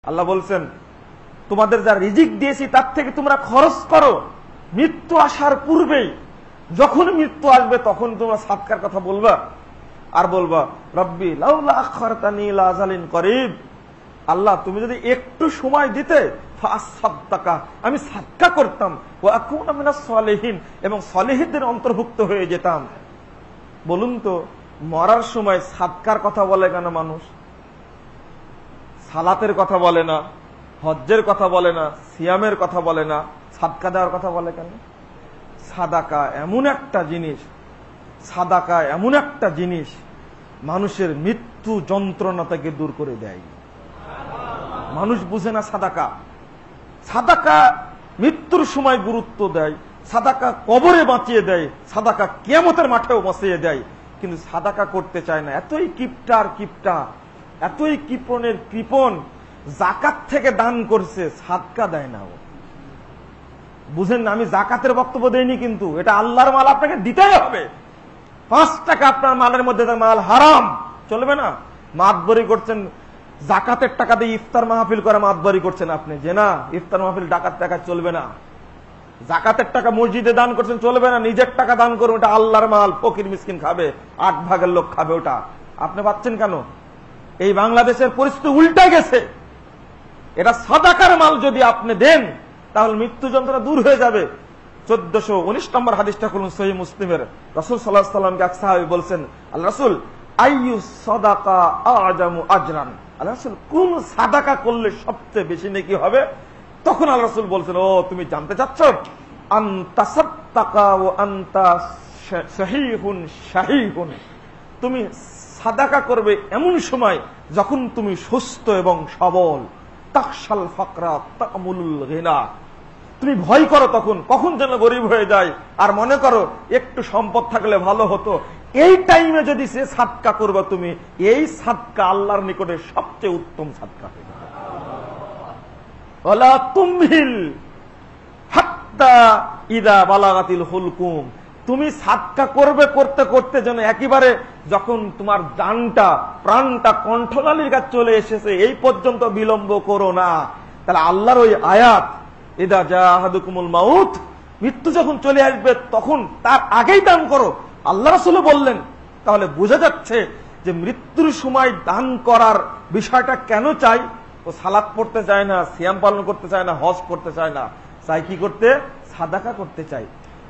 আল্লাহ বলছেন, তোমাদের যা রিজিক দিয়েছি তার থেকে তোমরা খরচ করো মৃত্যু আসার পূর্বেই। যখন মৃত্যু আসবে তখন তোমরা সাদকার কথা বলবা, আর বলবা রব্বি লাউলা আখারতানি ইলা আজালিন করিব, আল্লাহ তুমি যদি একটু সময় দিতে ফাসাদদাকা, আমি সাদকা করতাম, ওয়া আকুনা মিনাস সালিহিন, এবং সালিহীদের অন্তর্ভুক্ত হয়ে যেতাম। বলুন তো, মরার সময় সাদকার কথা বলে কেন মানুষ? সালাতের কথা বলে না, হজ্জের কথা বলে না, সিয়ামের কথা বলে না, সাদকা দেওয়ার কথা বলে কেন? সাদাকা এমন একটা জিনিস, সাদাকা এমন একটা জিনিস মানুষের মৃত্যু যন্ত্রণা থেকে দূর করে দেয়। মানুষ বুঝে না সাদাকা। সাদাকা মৃত্যুর সময় গুরুত্ব দেয়, সাদাকা কবরে বাঁচিয়ে দেয়, সাদাকা কিয়ামতের মাঠেও বাঁচিয়ে দেয়, কিন্তু সাদাকা করতে চায় না। এতই কিপটার কিপটা, এতই কৃপণের কৃপণ, জাকাত থেকে দান করছে, সাদকা দেয় না। বুঝেন না, আমি জাকাতের বক্তব্য দেইনি, কিন্তু এটা আল্লাহর মাল, আপনাকে দিতেই হবে। 5 টাকা আপনার মালের মধ্যে মাল হারাম, চলবে না। মাতবরি করছেন, জাকাতের টাকা দিয়ে ইফতার মাহফিল করে মাতবরি করছেন আপনি, যে না ইফতার মাহফিল ডাকাত টাকা চলবে না। জাকাতের টাকা মসজিদে দান করছেন, চলবে না। নিজের টাকা দান করুন, ওটা আল্লাহর মাল, ফকির মিসকিন খাবে, 8 ভাগের লোক খাবে ওটা। আপনি পাচ্ছেন কেন? এই বাংলাদেশের পরিস্থিতি উল্টে গেছে। এটা সাদাকার মাল যদি আপনি দেন তাহলে মৃত্যু যন্ত্রণা দূর হয়ে যাবে। 1419 নম্বর হাদিসটা খুলুন, সহিহ মুসলিমের। রাসূল সাল্লাল্লাহু আলাইহি ওয়াসাল্লামকে এক সাহাবী বলছেন, আল্লাহ রাসূল আইয়ু সাদাকা আ'জামু আজরান, আল্লাহ রাসূল কোন সাদাকা করলে সবচেয়ে বেশি নেকি হবে? তখন আল্লাহ রাসূল বলছেন, ও তুমি জানতে চাচ্ছ? আনতা সাদাকা ওয়া আনতা সাহিহুন শাহীহুন, তুমি সাদাকা করবে এমন সময় যখন তুমি সুস্থ এবং সবল। তাকশাল ফাকরা তা'মুলুল গিনা, তুমি ভয় করো তখন কখন যেন গরিব হয়ে যায়, আর মনে করো একটু সম্পদ থাকলে ভালো হতো। এই টাইমে যদি সে সাদকা করবে তুমি, এই সাদকা আল্লাহর নিকটে সবচেয়ে উত্তম সাদকা। ওয়ালা তুমহিল হাত্তা ইদা বালাগাতিল হুলকুম, তুমি সাদকা করবে করতে করতে যেন একেবারে যখন তোমার প্রাণটা কণ্ঠনালীর কাছে চলে এসেছে, এই পর্যন্ত বিলম্ব করো না। তাহলে আল্লাহর ওই আয়াত, ইদা জাআ আহাদুকুমুল মাউত, মৃত্যু যখন চলে আসবে তখন তার আগেই দান করো, আল্লাহ রাসূল বললেন। তাহলে বোঝা যাচ্ছে যে মৃত্যুর সময় দান করার বিষয়টা কেন চাই? ও সালাত পড়তে চায় না, সিয়াম পালন করতে চায় না, হজ করতে চায় না, চাই কি করতে? সাদাকা করতে চাই।